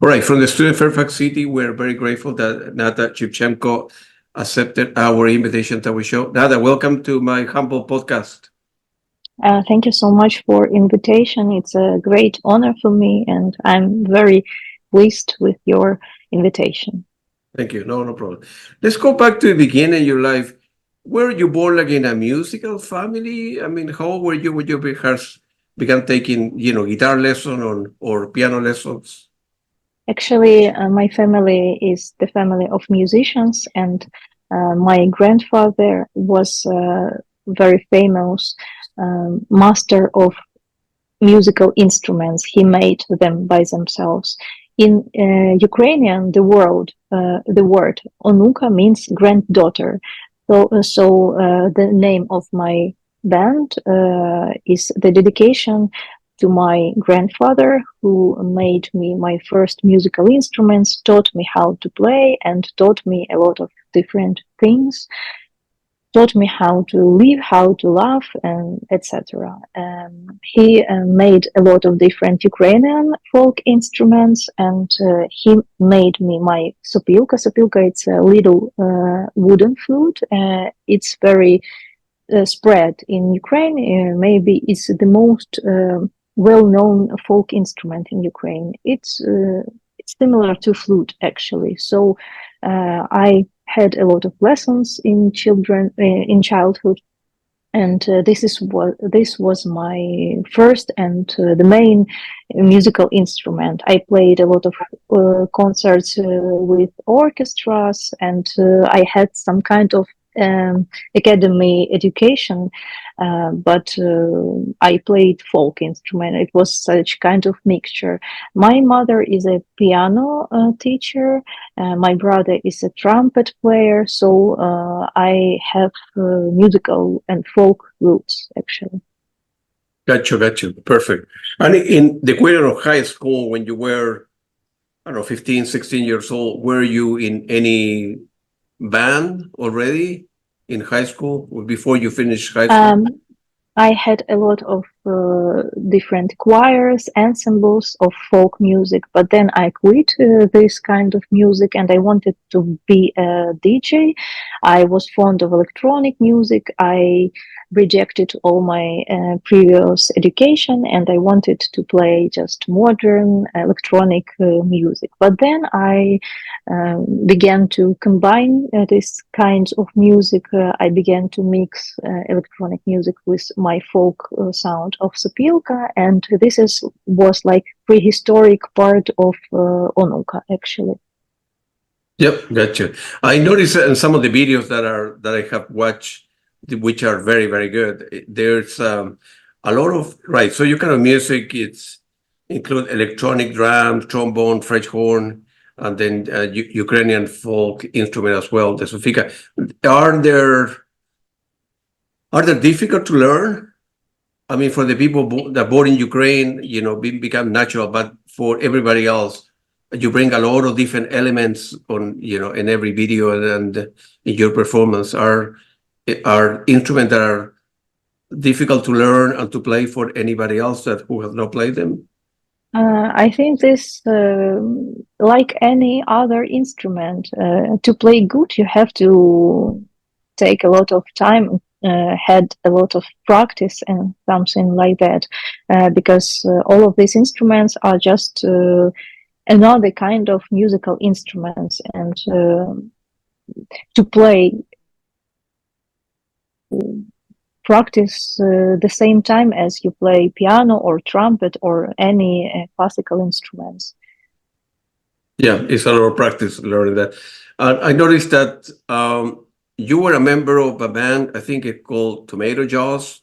All right, from the studio in Fairfax City, we're very grateful that Nata Zhyzhchenko accepted our invitation to our show. Nata, welcome to my humble podcast. Thank you so much for invitation. It's a great honor for me, and I'm very pleased with your invitation. Thank you. No problem. Let's go back to the beginning of your life. Were you born like in a musical family? I mean, how old were you when you began taking, guitar lesson or piano lessons? Actually, my family is the family of musicians, and my grandfather was a very famous master of musical instruments. He made them by themselves. In Ukrainian, the word Onuka means granddaughter. So the name of my band is the dedication to my grandfather, who made me my first musical instruments, taught me how to play, and taught me a lot of different things, taught me how to live, how to laugh, and etc. He made a lot of different Ukrainian folk instruments, and he made me my sopilka. Sopilka, it's a little wooden flute. It's very spread in Ukraine. Maybe it's the most well-known folk instrument in Ukraine. It's similar to flute, actually. So I had a lot of lessons in childhood, and this was my first and the main musical instrument. I played a lot of concerts with orchestras, and I had some kind of academy education, but I played folk instrument. It was such kind of mixture. My mother is a piano teacher. My brother is a trumpet player. So I have musical and folk roots, actually. Gotcha. Perfect. And in the period of high school, when you were, I don't know, 15, 16 years old, were you in any band already in high school before you finished high school? I had a lot of different choirs, ensembles of folk music, but then I quit this kind of music and I wanted to be a DJ. I was fond of electronic music. I rejected all my previous education and I wanted to play just modern electronic music. But then I began to combine this kinds of music. I began to mix electronic music with my folk sound of sopilka, and this was like prehistoric part of Onuka, actually. Yep, gotcha. I noticed in some of the videos that I have watched, which are very, very good. There's a lot of right. So your kind of music, it's include electronic drums, trombone, French horn, and then Ukrainian folk instrument as well, the sopilka. Are they difficult to learn? I mean, for the people that born in Ukraine, become natural, but for everybody else, you bring a lot of different elements on, in every video and in your performance. Are instruments that are difficult to learn and to play for anybody else who has not played them? I think this, like any other instrument, to play good, you have to take a lot of time, had a lot of practice and something like that, because all of these instruments are just another kind of musical instruments, and to play practice the same time as you play piano or trumpet or any classical instruments. Yeah, it's a lot of practice learning that. I noticed that you were a member of a band, I think it's called Tomato Jaws,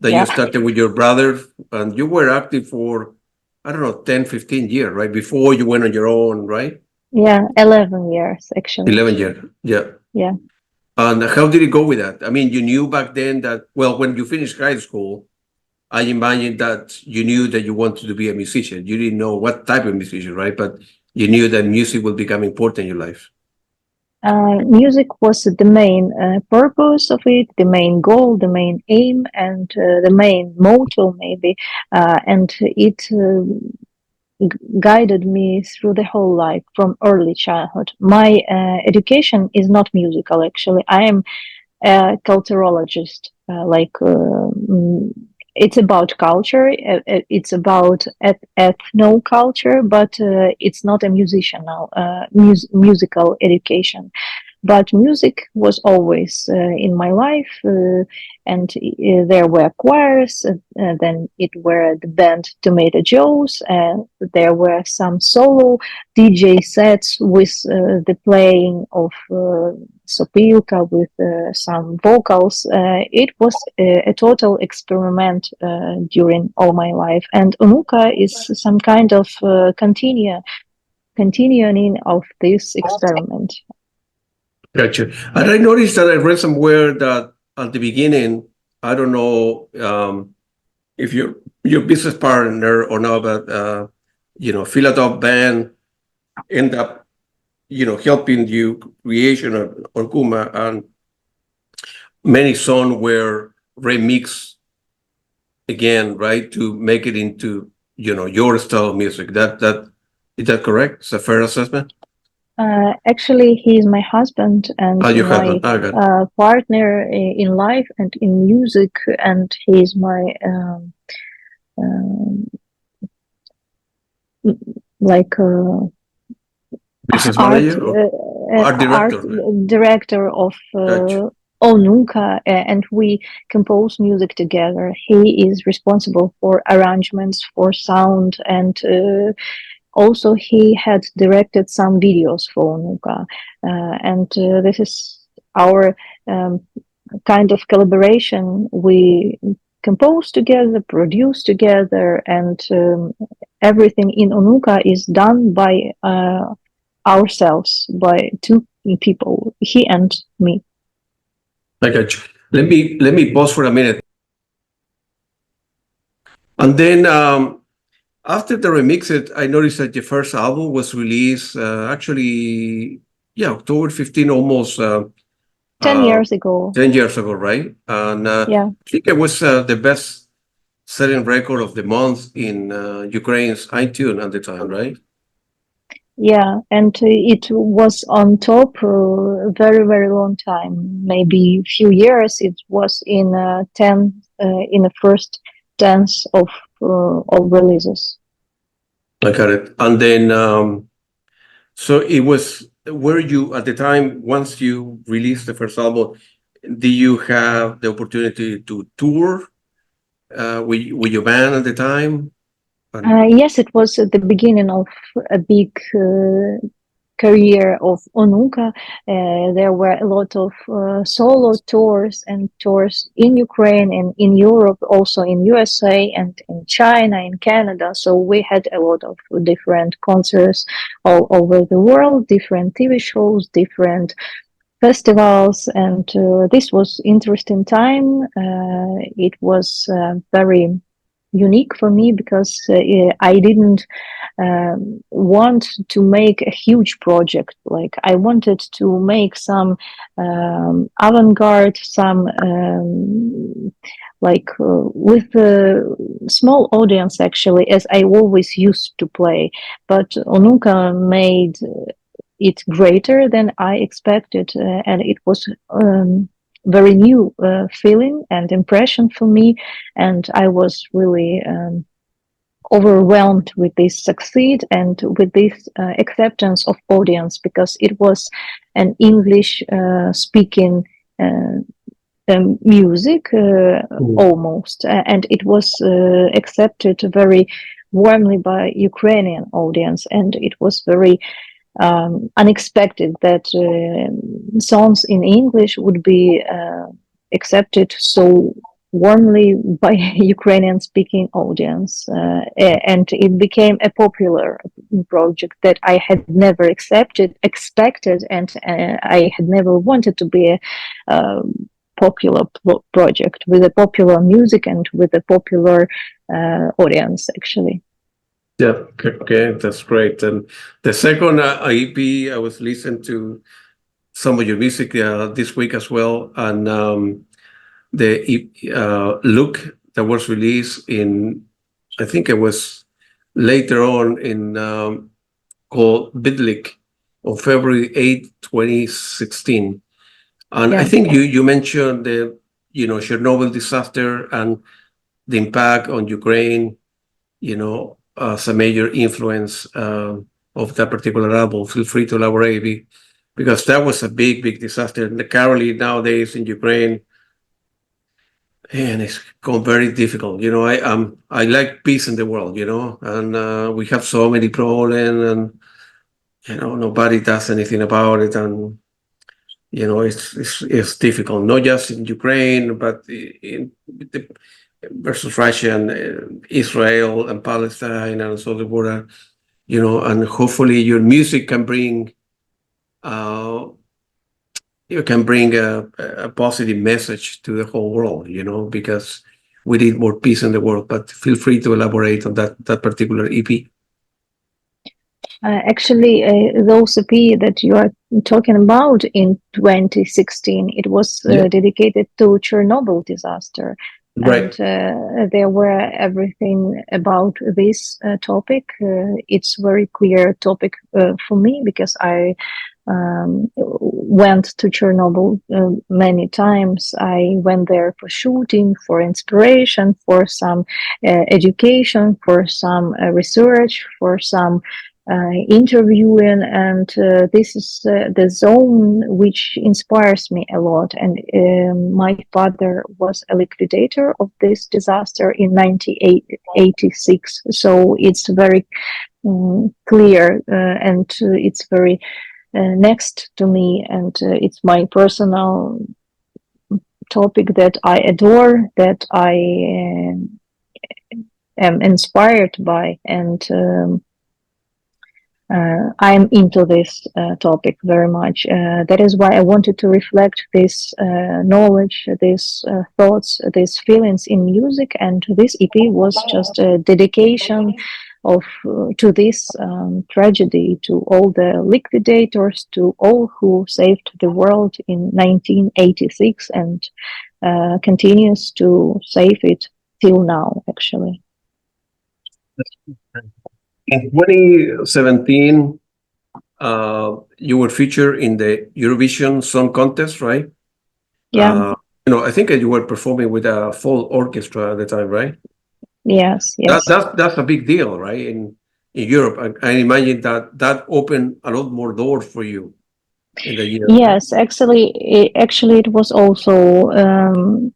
that you started with your brother, and you were active for, I don't know, 10, 15 years, right? Before you went on your own, right? Yeah, 11 years, actually. 11 years, yeah. Yeah. And how did it go with that? I mean, you knew back then that, well, when you finished high school, I imagine that you knew that you wanted to be a musician. You didn't know what type of musician, right? But you knew that music would become important in your life. Music was the main purpose of it, the main goal, the main aim, and the main motto, maybe. And it guided me through the whole life from early childhood. My education is not musical, actually. I am a culturologist. It's about culture. It's about ethno culture, but it's not a musical education. But music was always in my life, and there were choirs. Then it were the band Tomato Joe's, and there were some solo DJ sets with the playing of sopilka with some vocals. It was a total experiment during all my life, and Onuka is some kind of continuing of this experiment. Gotcha. And I noticed that I read somewhere that at the beginning, I don't know if your business partner or not, but Filatov band end up helping you creation of Onuka, and many songs were remixed again, right, to make it into your style of music. That is that correct? Is a fair assessment? Actually, he's my husband and Your my husband. Okay. partner in life and in music, and he's my like Business art manager or art art director? Right? director of Gotcha. Onuka, and we compose music together. He is responsible for arrangements, for sound, and also he had directed some videos for Onuka, and this is our kind of collaboration. We compose together, produce together, and everything in Onuka is done by ourselves, by two people, he and me. I got you. Let me pause for a minute. And then after the remixed, I noticed that your first album was released actually, October 15, almost 10 years ago. 10 years ago, right? And Yeah. I think it was the best selling record of the month in Ukraine's iTunes at the time, right? Yeah, and it was on top very, very long time, maybe a few years. It was in in the first 10th of releases. I got it. And then, so it was, were you at the time, once you released the first album, did you have the opportunity to tour with your band at the time? Yes, it was at the beginning of a big career of Onuka. There were a lot of solo tours and tours in Ukraine and in Europe, also in USA and in China, in Canada. So we had a lot of different concerts all over the world, different TV shows, different festivals, and this was interesting time. It was very unique for me because I didn't want to make a huge project. Like I wanted to make some avant-garde, some with a small audience actually, as I always used to play. But Onuka made it greater than I expected, and it was very new feeling and impression for me, and I was really overwhelmed with this succeed and with this acceptance of audience, because it was an English speaking music almost, and it was accepted very warmly by Ukrainian audience, and it was very unexpected that songs in English would be accepted so warmly by Ukrainian speaking audience, and it became a popular project that I had never expected, and I had never wanted to be a popular project with a popular music and with a popular audience actually. Yeah, okay, that's great. And the second EP, I was listening to some of your music this week as well, and the look that was released in, I think it was later on in called Bidlik on February 8, 2016. And I Yeah. think you mentioned the Chernobyl disaster and the impact on Ukraine, as a major influence of that particular album. Feel free to elaborate because that was a big, big disaster. And currently nowadays in Ukraine, and it's gone very difficult. I like peace in the world, and we have so many problems, and nobody does anything about it, and it's difficult, not just in Ukraine, but versus Russia and Israel and Palestine and so the border, and hopefully your music can bring a positive message to the whole world, because we need more peace in the world. But feel free to elaborate on that particular EP. Actually, those EP that you are talking about in 2016, it was dedicated to Chernobyl disaster. Right. And there were everything about this topic. It's very clear topic for me because I went to Chernobyl many times. I went there for shooting, for inspiration, for some education, for some research, for some interviewing, and this is the zone which inspires me a lot. And my father was a liquidator of this disaster in 1986, so it's very clear, and it's very next to me, and it's my personal topic that I adore, that I am inspired by, and I'm into this topic very much. That is why I wanted to reflect this knowledge, these thoughts, these feelings in music. And this EP was just a dedication of to this tragedy, to all the liquidators, to all who saved the world in 1986 and continues to save it till now, actually. In 2017, you were featured in the Eurovision Song Contest, right? Yeah. I think you were performing with a full orchestra at the time, right? Yes. Yes. That's a big deal, right? In Europe, I imagine that opened a lot more doors for you in the year. Yes, actually, it was also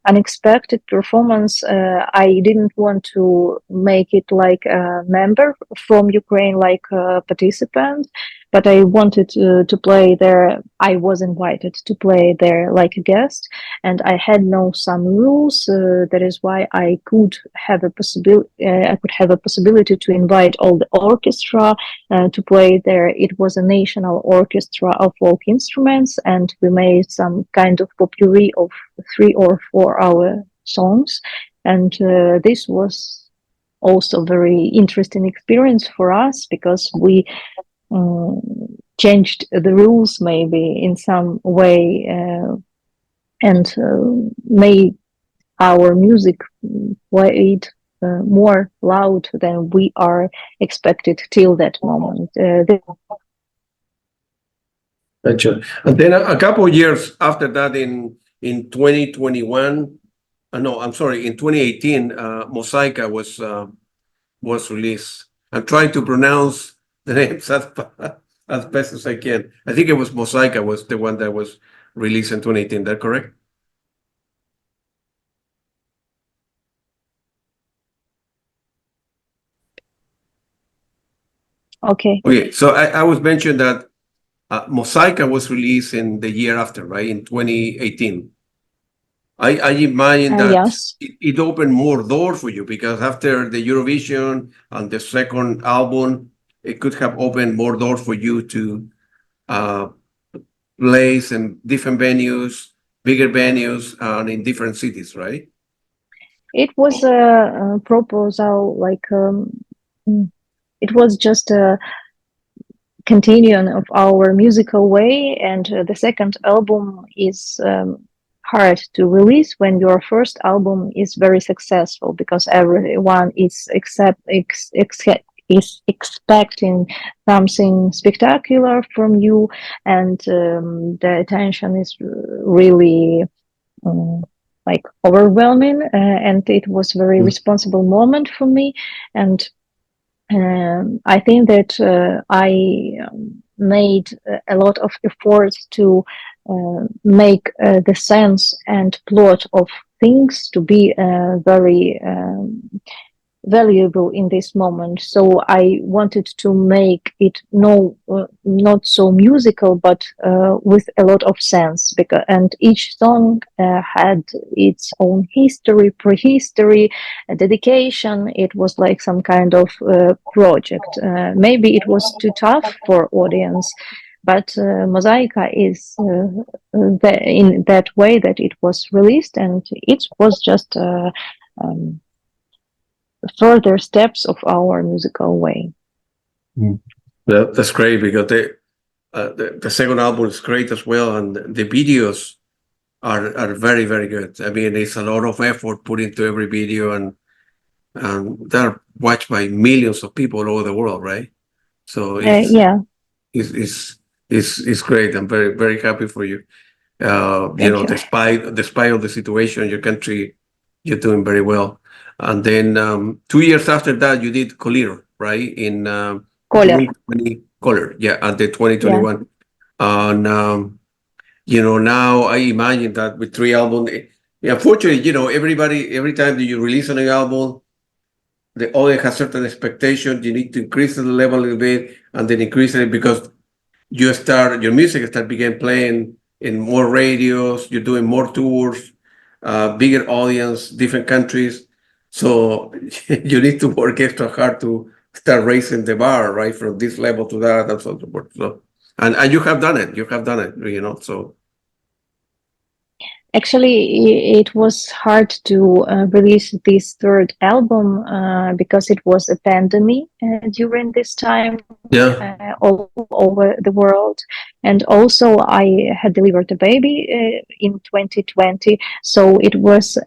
unexpected performance. I didn't want to make it like a member from Ukraine, like a participant, but I wanted to play there. I was invited to play there like a guest, and I had some rules. That is why I could have a possibility. I could have a possibility to invite all the orchestra to play there. It was a national orchestra of folk instruments, and we made some kind of potpourri of 3 or 4 hour songs. And this was also very interesting experience for us because we changed the rules maybe in some way and made our music played more loud than we are expected till that moment. Gotcha. And then a couple of years after that, in 2021, no, I'm sorry, in 2018, Mosaica was released. I'm trying to pronounce the names as best as I can. I think it was Mosaica was the one that was released in 2018. That correct? Okay. Okay, so I was mentioned that Mosaica was released in the year after, right, in 2018. I imagine that Yes. it opened more doors for you because after the Eurovision and the second album, it could have opened more doors for you to plays in different venues, bigger venues, and in different cities, right? It was a proposal, like it was just a continuation of our musical way, and the second album is hard to release when your first album is very successful because everyone is is expecting something spectacular from you, and the attention is really like overwhelming, and it was very responsible moment for me. And I think that I made a lot of efforts to make the sense and plot of things to be very valuable in this moment. So I wanted to make it not so musical, but with a lot of sense. Because and each song had its own history, prehistory, dedication. It was like some kind of project. Maybe it was too tough for audience. But Mozaika is in that way that it was released, and it was just further steps of our musical way. That's great, because the second album is great as well, and the videos are very, very good. I mean, it's a lot of effort put into every video, and they're watched by millions of people all over the world, right? So Yeah, it's great. I'm very, very happy for you. You know, you. despite of the situation in your country, you're doing very well. And then 2 years after that, you did Collier, right? In Color. June 20 Color, yeah, and the Yeah. 2021. And you know, now I imagine that with 3 albums, unfortunately, you know, every time that you release a new album, the audience has certain expectations. You need to increase the level a little bit, and then increase it, because your music began playing in more radios, you're doing more tours, bigger audience, different countries. So you need to work extra hard to start raising the bar, right, from this level to that, and so on, so forth. So, and you have done it. You have done it, you know. So Actually, it was hard to release this third album because it was a pandemic during this time yeah, all over the world. And also, I had delivered a baby in 2020. So it was,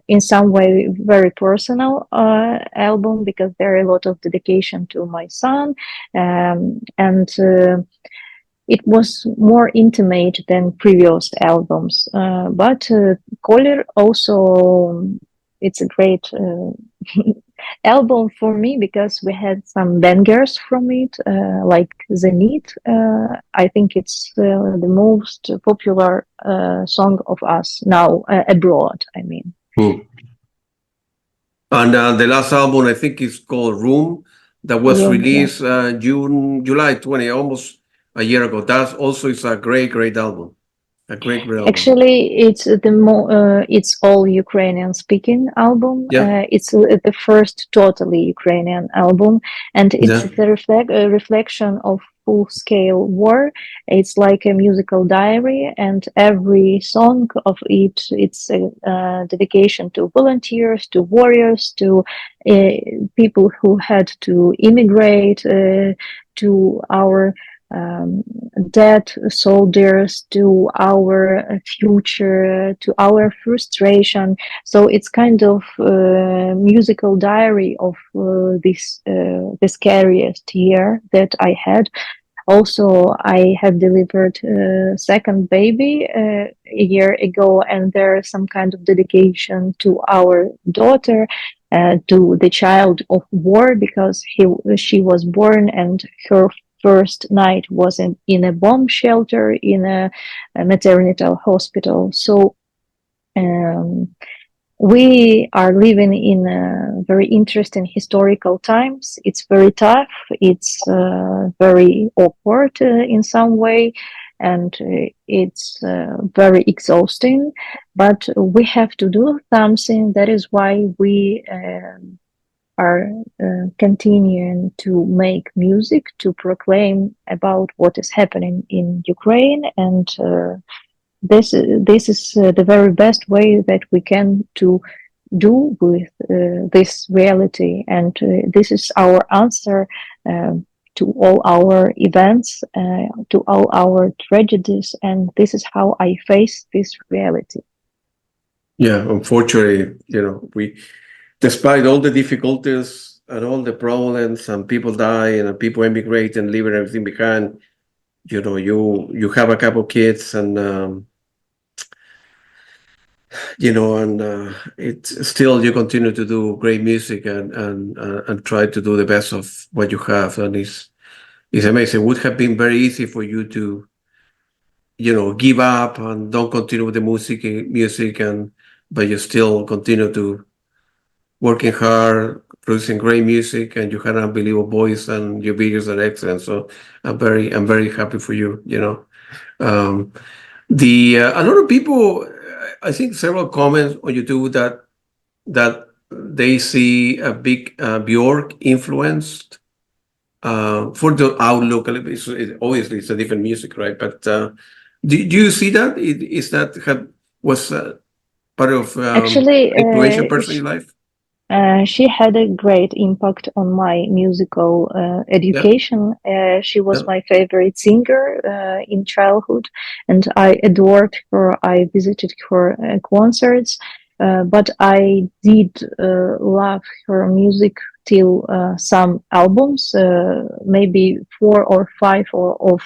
in some way, very personal album, because there are a lot of dedication to my son. And it was more intimate than previous albums, but Color also, it's a great album for me, because we had some bangers from it, like Zenith. I think it's the most popular song of us now abroad, I mean. And the last album, I think, is called Room, that was released July 20, almost a year ago. That also is a great album. A great album. Actually, it's all Ukrainian speaking album. Yeah. It's the first totally Ukrainian album, and it's a reflection of full-scale war. It's like a musical diary, and every song of it's a dedication to volunteers, to warriors, to people who had to immigrate, to our dead soldiers, to our future, to our frustration. So it's kind of musical diary of this the scariest year that I had. Also, I have delivered a second baby a year ago, and there's some kind of dedication to our daughter, to the child of war, because she was born, and her first night was in a bomb shelter, in a maternity hospital. So we are living in very interesting historical times. It's very tough. It's very awkward in some way, and it's very exhausting. But we have to do something. That is why we are continuing to make music, to proclaim about what is happening in Ukraine, and this is the very best way that we can to do with this reality, and this is our answer to all our events, to all our tragedies, and this is how I face this reality. Yeah, unfortunately, you know, despite all the difficulties, all the problems, and people die, and people emigrate and leave everything behind. You have a couple kids, and it's still you continue to do great music, and try to do the best of what you have, and it's amazing. It would have been very easy for you to give up and don't continue with the music, but you still continue to working hard, producing great music, and you had an unbelievable voice, and your videos are excellent. So I'm very happy for you. Um, the A lot of people, I think several comments on YouTube that they see a big Bjork influence for the outlook. Obviously, it's a different music, right? But do you see that? Is that was part of Actually, influential person in your life? she had a great impact on my musical Yeah, education. She was yeah. my favorite singer in childhood, and I adored her. I visited her concerts, but I did love her music till some albums, maybe 4 or 5 of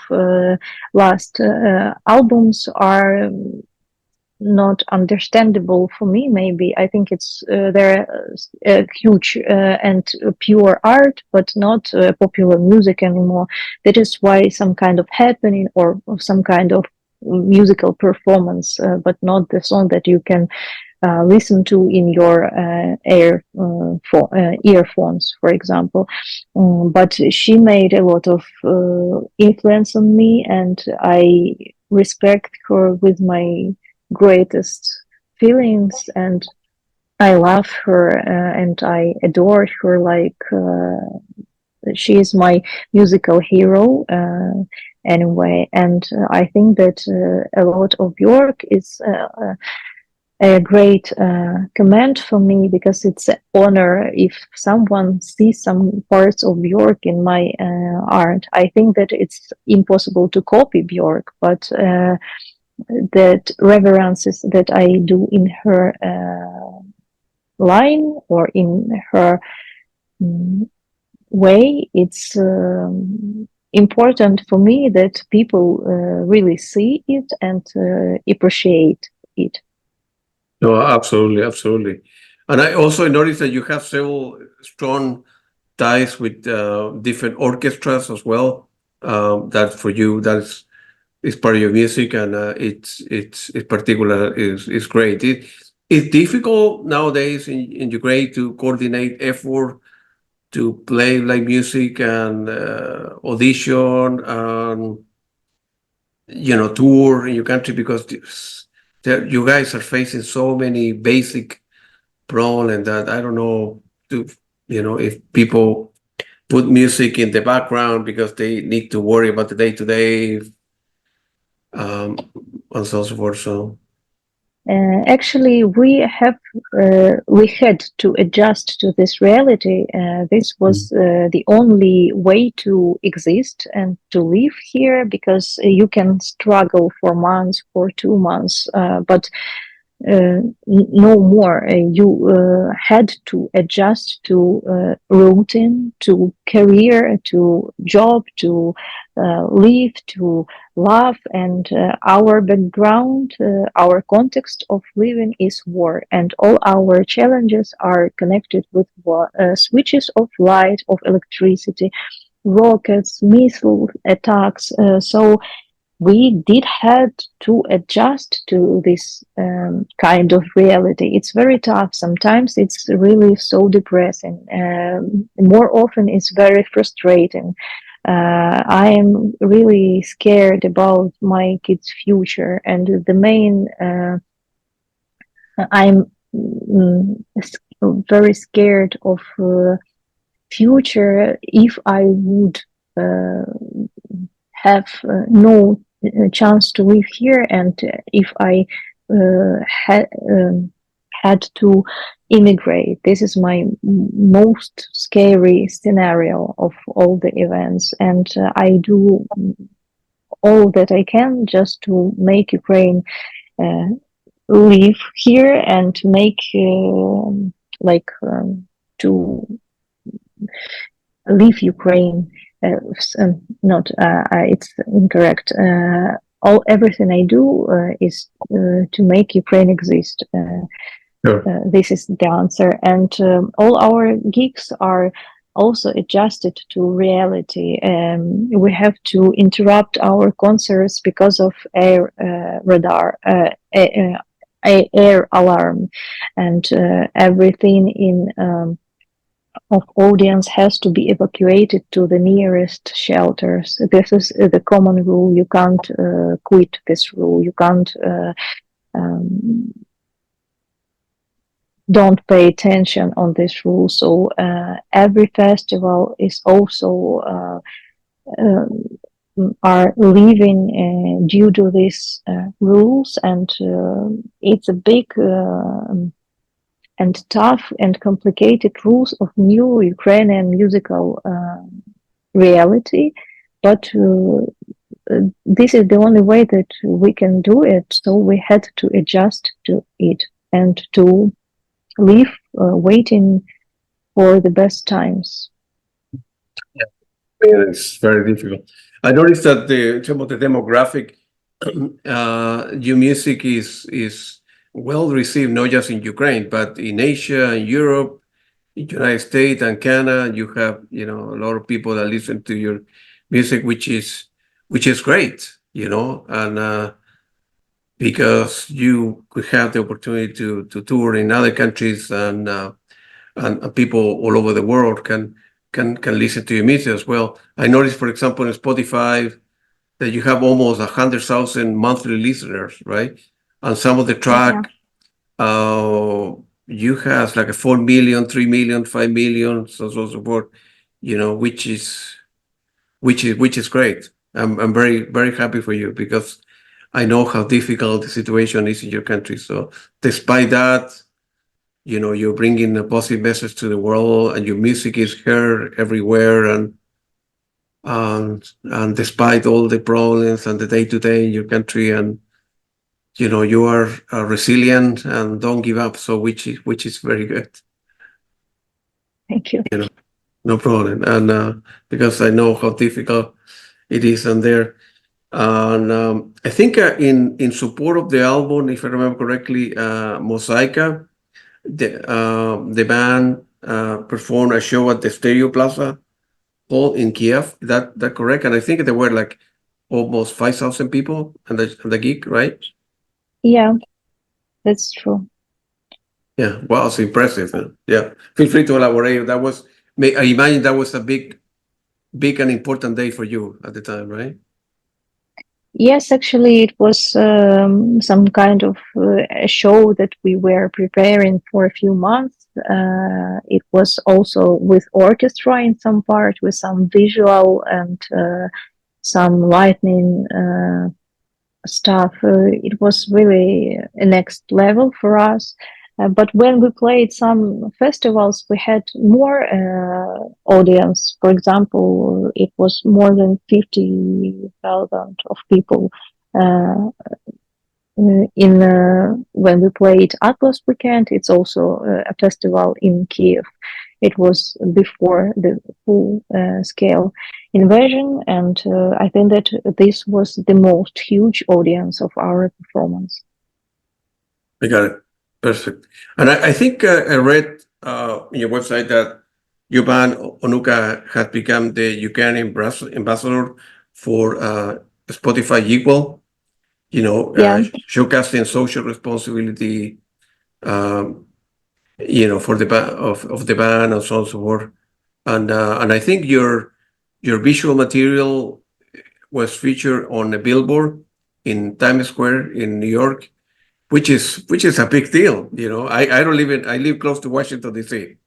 last albums are not understandable for me. Maybe I think it's they're huge and pure art, but not popular music anymore. That is why some kind of happening or some kind of musical performance, but not the song that you can listen to in your earphones, for example. But she made a lot of influence on me, and I respect her with my greatest feelings, and I love her and I adore her. Like she is my musical hero anyway, and I think that a lot of Bjork is a great comment for me, because it's an honor if someone sees some parts of Bjork in my art. I think that it's impossible to copy Bjork, but that reverences that I do in her line or in her way, it's important for me that people really see it and appreciate it. No, absolutely, absolutely. And I also noticed that you have several strong ties with different orchestras as well. That for you, is part of your music, and it's particular is great. It's difficult nowadays in Ukraine to coordinate effort to play live music and audition and tour in your country, because you guys are facing so many basic problems that I don't know to if people put music in the background because they need to worry about the day to day um and so forth. So Actually, we had to adjust to this reality. This was the only way to exist and to live here, because you can struggle for months, for 2 months, but no more. You had to adjust to routine, to career, to job, to live, to love, and our background, our context of living is war, and all our challenges are connected with war, switches of light, of electricity, rockets, missile attacks. So we did had to adjust to this kind of reality. It's very tough. Sometimes it's really so depressing. More often, it's very frustrating. I am really scared about my kids' future, and the main I'm very scared of future if I would have no chance to live here, and if I had to immigrate. This is my most scary scenario of all the events, and I do all that I can just to make Ukraine live here and make like to leave Ukraine. Not it's incorrect. Everything I do is to make Ukraine exist. Sure. This is the answer, and all our gigs are also adjusted to reality. We have to interrupt our concerts because of air radar, air alarm, and everything in of audience has to be evacuated to the nearest shelters. This is the common rule. You can't quit this rule. You can't um, don't pay attention on this rule. So every festival is also are living due to these rules, and it's a big and tough and complicated rules of new Ukrainian musical reality. But this is the only way that we can do it. So we had to adjust to it and to live waiting for the best times. Yeah, it's very difficult. I noticed that some of the demographic, your music is well received, not just in Ukraine, but in Asia and Europe, in United States and Canada. You have, a lot of people that listen to your music, which is great, and because you could have the opportunity to tour in other countries, and people all over the world can listen to your music as well. I noticed, for example, in Spotify, that you have almost 100,000 monthly listeners, right? And some of the track, you have like a 4 million, 3 million, 5 million, so forth, which is great. I'm very, very happy for you, because I know how difficult the situation is in your country. So despite that, you're bringing a positive message to the world, and your music is heard everywhere. And despite all the problems and the day-to-day in your country, and you are resilient and don't give up. So which is very good. Thank you. No problem. And because I know how difficult it is on there. And I think in support of the album, if I remember correctly, Mosaica, the band performed a show at the Stereo Plaza Hall in Kiev. That correct? And I think there were like almost 5,000 people on the gig, right? Yeah, that's true. Yeah, wow, it's impressive. Yeah, feel free to elaborate. I imagine that was a big and important day for you at the time, right? Yes, actually, it was some kind of a show that we were preparing for a few months. It was also with orchestra in some part, with some visual and some lightning stuff. It was really a next level for us. But when we played some festivals, we had more audience. For example, it was more than 50,000 of people when we played Atlas Weekend. It's also a festival in Kiev. It was before the full scale invasion, and I think that this was the most huge audience of our performance. I got it. Perfect. And I think I read in your website that your band Onuka had become the Ukrainian ambassador for Spotify Equal, showcasing social responsibility, for the of the band, and so on and so forth. And I think your visual material was featured on a billboard in Times Square in New York, which is a big deal. I live close to Washington D.C.,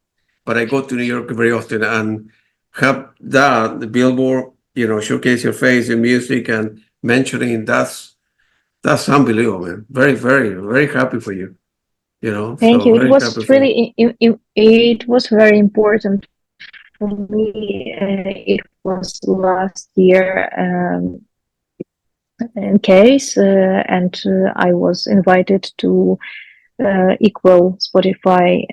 but I go to New York very often, and have the billboard, showcase your face, your music, and mentioning that's unbelievable, man. Very, very, very happy for you. Thank So you. very happy for you. It was very important for me. It was last year in case, and I was invited to equal Spotify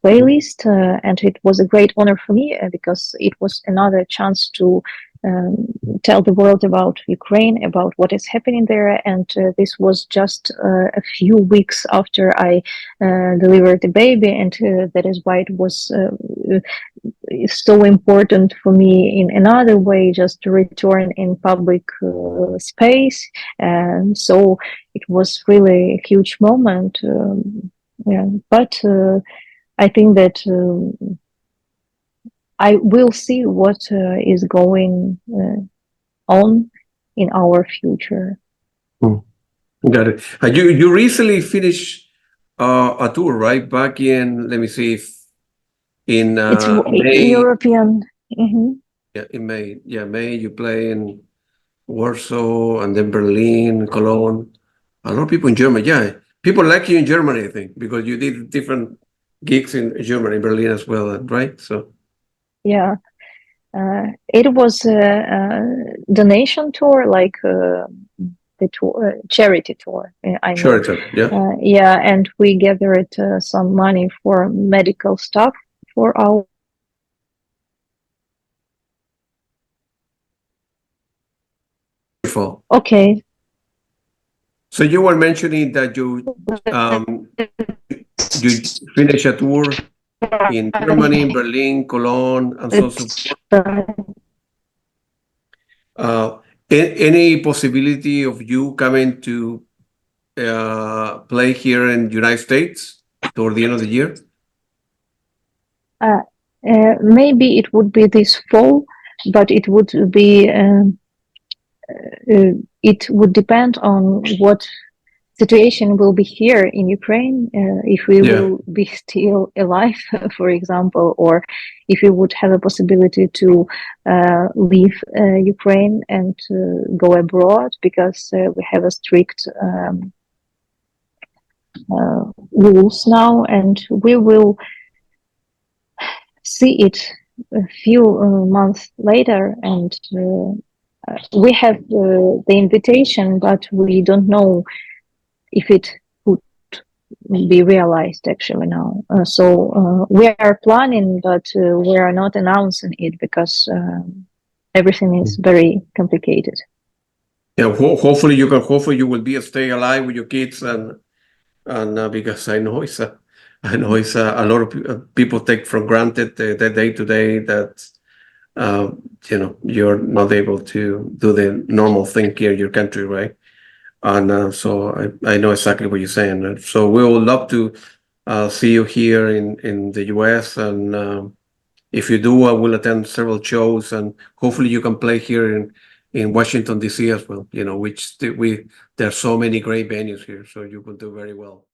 playlist, and it was a great honor for me because it was another chance to tell the world about Ukraine, about what is happening there. And this was just a few weeks after I delivered the baby, and that is why it was so important for me in another way, just to return in public space. And so it was really a huge moment. Yeah, but I think that I will see what is going on in our future. Got it. You recently finished a tour, right? Back in, let me see, if in It's May. European. Yeah, in May. Yeah, May. You play in Warsaw and then Berlin, Cologne. A lot of people in Germany. Yeah, people like you in Germany, I think, because you did different gigs in Germany, Berlin as well, right? So Yeah. It was a donation tour, like the tour, charity tour. I sure, mean, it's yeah. yeah, and we gathered some money for medical stuff for our. Wonderful. Okay. So you were mentioning that you finished a tour in Germany, Berlin, Cologne, and so forth. Any possibility of you coming to play here in the United States toward the end of the year? Maybe it would be this fall, but it would be it would depend on what situation will be here in Ukraine, if we will be still alive, for example, or if we would have a possibility to leave Ukraine and go abroad, because we have a strict rules now, and we will see it a few months later. And we have the invitation, but we don't know if it would be realized actually now. So we are planning, but we are not announcing it because everything is very complicated. Yeah, hopefully you will be stay alive with your kids, and because I know it's a lot of people take for granted the day to day that you're not able to do the normal thing here in your country, right? And so I know exactly what you're saying. So we would love to see you here in the US, and if you do, I will attend several shows, and hopefully you can play here in Washington, D.C. as well, which there are so many great venues here, so you will do very well.